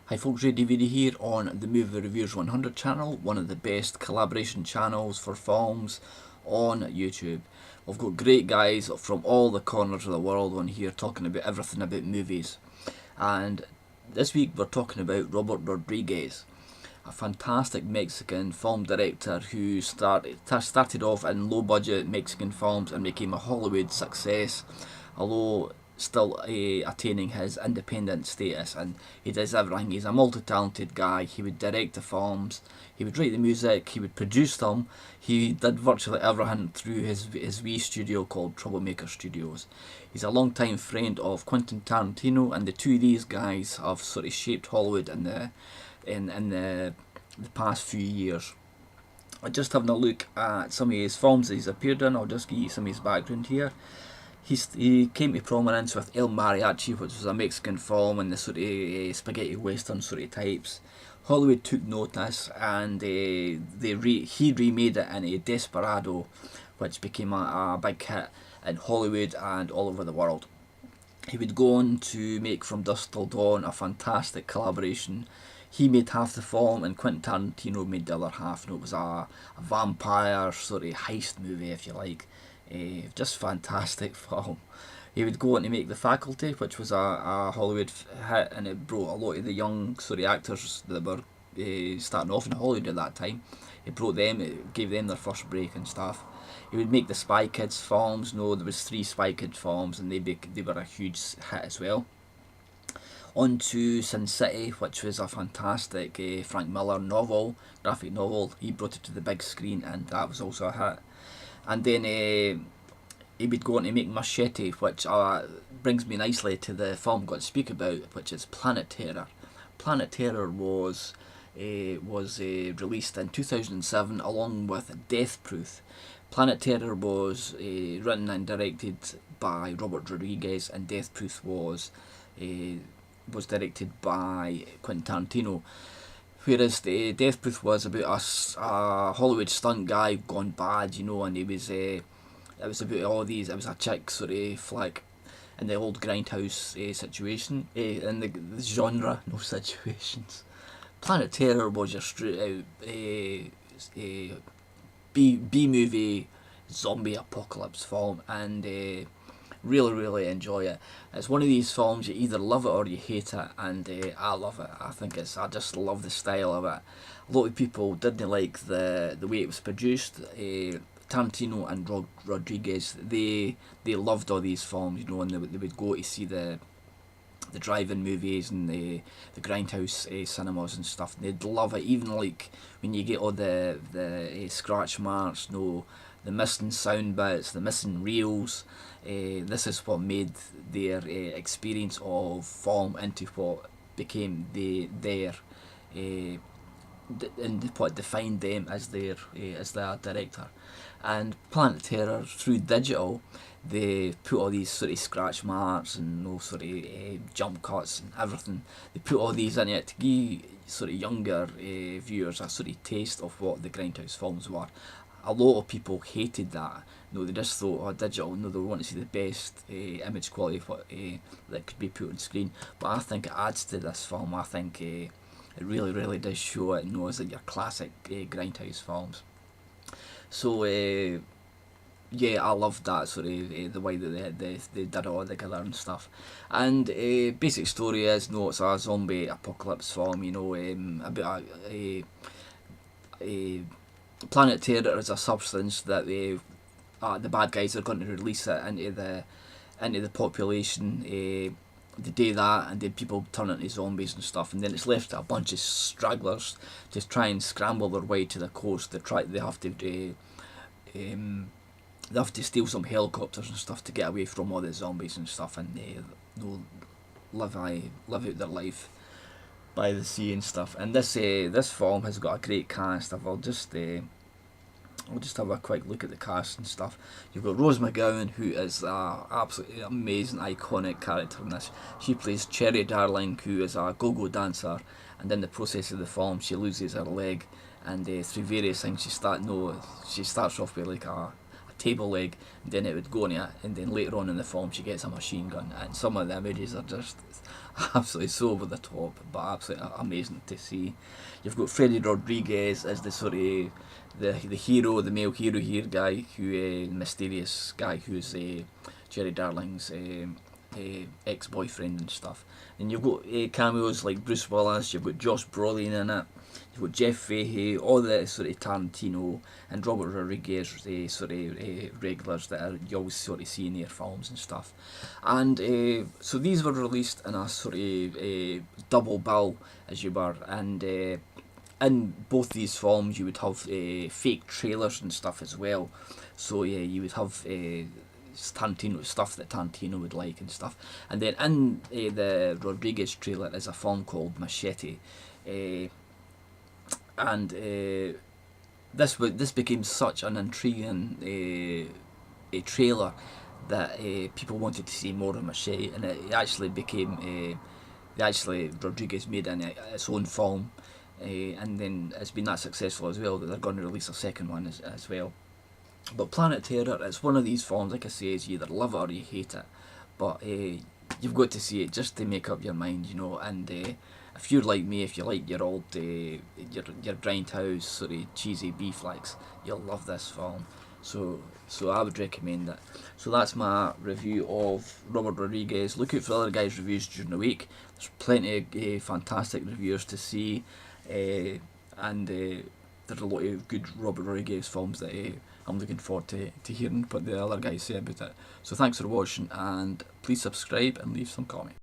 Hi folks, RAYDVD here on the Movie Reviewers 100 channel, one of the best collaboration channels for films on YouTube. We've got great guys from all the corners of the world on here talking about everything about movies. And this week we're talking about Robert Rodriguez, a fantastic Mexican film director who started off in low budget Mexican films and became a Hollywood success, although still attaining his independent status, and he does everything. He's a multi-talented guy. He would direct the films, he would write the music, he would produce them. He did virtually everything through his wee studio called Troublemaker Studios. He's a long-time friend of Quentin Tarantino, and the two of these guys have sort of shaped Hollywood in the past few years. I'm just having a look at some of his films that he's appeared in. I'll just give you some of his background here. He came to prominence with El Mariachi, which was a Mexican film in the sort of spaghetti western sort of types. Hollywood took notice, and he remade it in a Desperado, which became a big hit in Hollywood and all over the world. He would go on to make From Dusk Till Dawn, a fantastic collaboration. He made half the film and Quentin Tarantino made the other half, and it was a vampire sort of heist movie, if you like. Just fantastic film. He would go on to make The Faculty, which was a Hollywood hit, and it brought a lot of the young sort of actors that were starting off in Hollywood at that time. It gave them their first break and stuff. He would make the Spy Kids films. No, there was 3 Spy Kid films, and they were a huge hit as well. On to Sin City, which was a fantastic Frank Miller novel, graphic novel. He brought it to the big screen, and that was also a hit. And then he would go on to make Machete, which brings me nicely to the film I'm going to speak about, which is Planet Terror. Planet Terror was released in 2007 along with Death Proof. Planet Terror was written and directed by Robert Rodriguez, and Death Proof was directed by Quentin Tarantino. Whereas the Death Proof was about a Hollywood stunt guy gone bad, and it was about all these. It was a chick sort of flick in the old grindhouse situation, in the genre, no situations. Planet Terror was your straight out B movie zombie apocalypse film, and really enjoy it. It's one of these films you either love it or you hate it, and I love it. I just love the style of it. A lot of people didn't like the way it was produced. Tarantino and Rodriguez, they loved all these films, and they would go to see the drive-in movies and the grindhouse cinemas and stuff. And they'd love it, even like when you get all the scratch marks, the missing sound bits, the missing reels. This is what made their experience of film into what became and what defined them as their director. And Planet Terror, through digital, they put all these sort of scratch marks and sort of jump cuts and everything. They put all these in it to give sort of younger viewers a sort of taste of what the grindhouse films were. A lot of people hated that. They just thought, digital. They want to see the best image quality of what that could be put on screen. But I think it adds to this film. I think it really does show it. As like your classic grindhouse films. So yeah, I loved that sort of the way that they did it all together and stuff. And basic story is, it's a zombie apocalypse film. About a Planet Terror is a substance that the bad guys are going to release it into the population the day that, and then people turn into zombies and stuff, and then it's left to a bunch of stragglers to try and scramble their way to the coast. They have to steal some helicopters and stuff to get away from all the zombies and stuff, and live out their life by the sea and stuff. And this film has got a great cast. I'll just have a quick look at the cast and stuff. You've got Rose McGowan, who is an absolutely amazing, iconic character in this. She plays Cherry Darling, who is a go-go dancer, and in the process of the film she loses her leg, and through various things she starts off with like a table leg, and then it would go in it, and then later on in the film she gets a machine gun, and some of the images are just absolutely so over the top, but absolutely amazing to see. You've got Freddy Rodriguez as the sort of the hero, the male hero here guy, who mysterious guy who's Jerry Darling's ex-boyfriend and stuff. And you've got cameos like Bruce Willis, you've got Josh Brolin in it, you've got Jeff Fahey, all the sort of Tarantino and Robert Rodriguez sort of regulars that you always sort of see in their films and stuff. And so these were released in a sort of double bill, as you were, and in both these films you would have fake trailers and stuff as well. So yeah, you would have Tarantino stuff that Tarantino would like and stuff. And then in the Rodriguez trailer is a film called Machete, and this became such an intriguing a trailer that people wanted to see more of Machete, and it actually became Rodriguez made its own film, and then it's been that successful as well that they're going to release a second one as well. But Planet Terror, it's one of these films, like I say, is you either love it or you hate it, but you've got to see it just to make up your mind, you know. And if you're like me, if you like your old your grindhouse sort of cheesy B flicks, you'll love this film. So I would recommend it. So that's my review of Robert Rodriguez. Look out for other guys' reviews during the week. There's plenty of fantastic reviewers to see, and there's a lot of good Robert Rodriguez films that I'm looking forward to hearing what the other guys say about it. So thanks for watching, and please subscribe and leave some comments.